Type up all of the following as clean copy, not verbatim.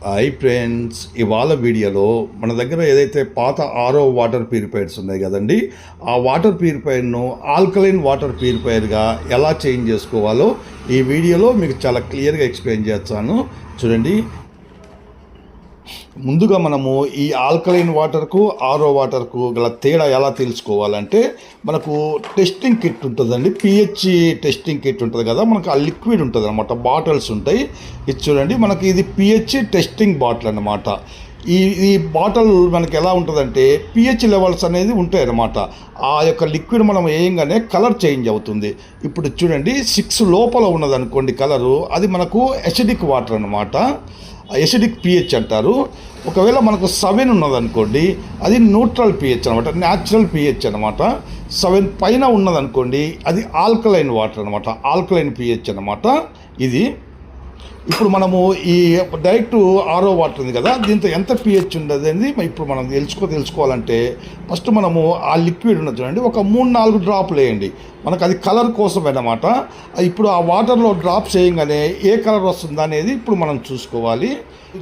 Hi friends, ఇవాళ వీడియోలో మన దగ్గర ఏదైతే పాత ఆరో వాటర్ ప్యూరిఫైయర్స్ ఉన్నాయి కదండి, ఆ వాటర్ ప్యూరిఫైయర్ను ఆల్కలైన్ వాటర్ ప్యూరిఫైయర్గా ఎలా చేంజ్ చేసుకోవాలో ఈ వీడియోలో మీకు చాలా క్లియర్గా ఎక్స్ప్లెయిన్ చేస్తాను. చూడండి, ముందుగా మనము ఈ ఆల్కలైన్ వాటర్కు ఆరో వాటర్కు గల తేడా ఎలా తెలుసుకోవాలంటే, మనకు టెస్టింగ్ కిట్ ఉంటుందండి, పిహెచ్ టెస్టింగ్ కిట్ ఉంటుంది కదా, మనకు ఆ లిక్విడ్ ఉంటుంది అనమాట, బాటిల్స్ ఉంటాయి. ఇది చూడండి, మనకి ఇది పిహెచ్ టెస్టింగ్ బాటిల్ అన్నమాట. ఈ బాటిల్ మనకి ఎలా ఉంటుందంటే పిహెచ్ లెవెల్స్ అనేది ఉంటాయి అన్నమాట. ఆ యొక్క లిక్విడ్ మనం వేయంగానే కలర్ చేంజ్ అవుతుంది. ఇప్పుడు చూడండి, 6 లోపల ఉన్నదనుకోండి కలరు, అది మనకు ఎసిడిక్ వాటర్ అన్నమాట, ఎసిడిక్ పిహెచ్ అంటారు. ఒకవేళ మనకు 7 ఉన్నదనుకోండి, అది న్యూట్రల్ పిహెచ్ అనమాట, న్యాచురల్ పిహెచ్ అనమాట. 7 పైన ఉన్నదనుకోండి, అది ఆల్కలైన్ వాటర్ అనమాట, ఆల్కలైన్ పిహెచ్ అనమాట. ఇది ఇప్పుడు మనము ఈ డైరెక్ట్ ఆరో వాటర్ ఉంది కదా, దీంతో ఎంత పిహెచ్ ఉండదు అనేది ఇప్పుడు మనం తెలుసుకోవాలంటే ఫస్ట్ మనము ఆ లిక్విడ్ ఉన్నది చూడండి, ఒక 3-4 డ్రాప్లు వేయండి, మనకు అది కలర్ కోసం అన్నమాట. ఇప్పుడు ఆ వాటర్లో డ్రాప్స్ వేయగానే ఏ కలర్ వస్తుందా అనేది ఇప్పుడు మనం చూసుకోవాలి.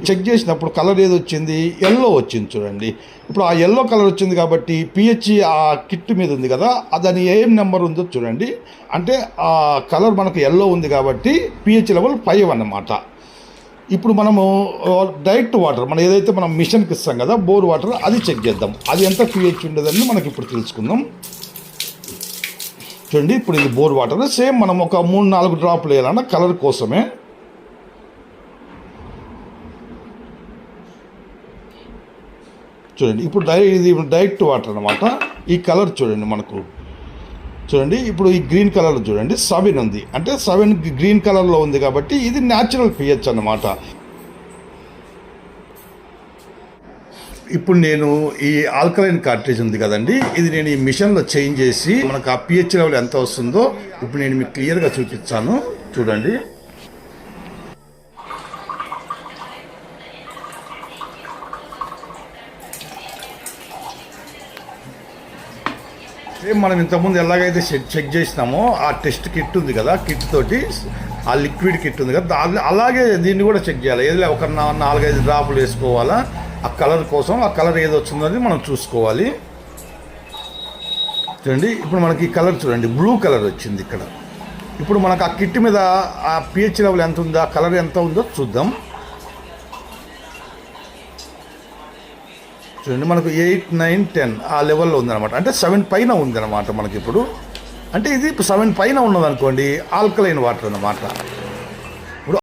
చెక్ చేసినప్పుడు కలర్ ఏది వచ్చింది, ఎల్లో వచ్చింది చూడండి. ఇప్పుడు ఆ ఎల్లో కలర్ వచ్చింది కాబట్టి పిహెచ్ ఆ కిట్ మీద ఉంది కదా, దాని ఏం నెంబర్ ఉందో చూడండి. అంటే ఆ కలర్ మనకు ఎల్లో ఉంది కాబట్టి పిహెచ్ లెవెల్ 5 అన్నమాట. ఇప్పుడు మనము డైరెక్ట్ వాటర్ మనం ఏదైతే మనం మిషన్కి ఇస్తాం కదా, బోర్ వాటర్, అది చెక్ చేద్దాం, అది ఎంత పిహెచ్ ఉండదని మనకి ఇప్పుడు తెలుసుకుందాం. చూడండి, ఇప్పుడు ఇది బోర్ వాటర్, సేమ్ మనం ఒక 3-4 డ్రాప్లు వేయాలన్న కలర్ కోసమే. చూడండి, ఇప్పుడు ఇది డైరెక్ట్ వాటర్ అనమాట. ఈ కలర్ చూడండి, మనకు చూడండి, ఇప్పుడు ఈ గ్రీన్ కలర్ చూడండి 7 ఉంది, అంటే 7 గ్రీన్ కలర్లో ఉంది కాబట్టి ఇది న్యాచురల్ పిహెచ్ అన్నమాట. ఇప్పుడు నేను ఈ ఆల్కలైన్ కార్ట్రిడ్జ్ ఉంది కదండి, ఇది నేను ఈ మిషన్లో చేంజ్ చేసి మనకు ఆ పిహెచ్ లెవెల్ ఎంత వస్తుందో ఇప్పుడు నేను మీకు క్లియర్గా చూపిస్తాను. చూడండి, మనం ఇంతకుముందు ఎలాగైతే చెక్ చేసినామో ఆ టెస్ట్ కిట్ ఉంది కదా, కిట్ తోటి ఆ లిక్విడ్ కిట్ ఉంది కదా, అలాగే దీన్ని కూడా చెక్ చేయాలి. ఏదో ఒక 4-5 డ్రాపులు వేసుకోవాలా ఆ కలర్ కోసం. ఆ కలర్ ఏది వచ్చిందో అని మనం చూసుకోవాలి. చూడండి, ఇప్పుడు మనకి ఈ కలర్ చూడండి, బ్లూ కలర్ వచ్చింది ఇక్కడ. ఇప్పుడు మనకు ఆ కిట్ మీద ఆ పిహెచ్ లెవెల్ ఎంత ఉందో, ఆ కలర్ ఎంత ఉందో చూద్దాం. చూడండి, మనకు 8, 9, 10 ఆ లెవెల్లో ఉందన్నమాట, అంటే 7 పైన ఉందన్నమాట మనకి ఇప్పుడు. అంటే ఇది 7 పైన ఉన్నదనుకోండి ఆల్కలైన్ వాటర్ అన్నమాట.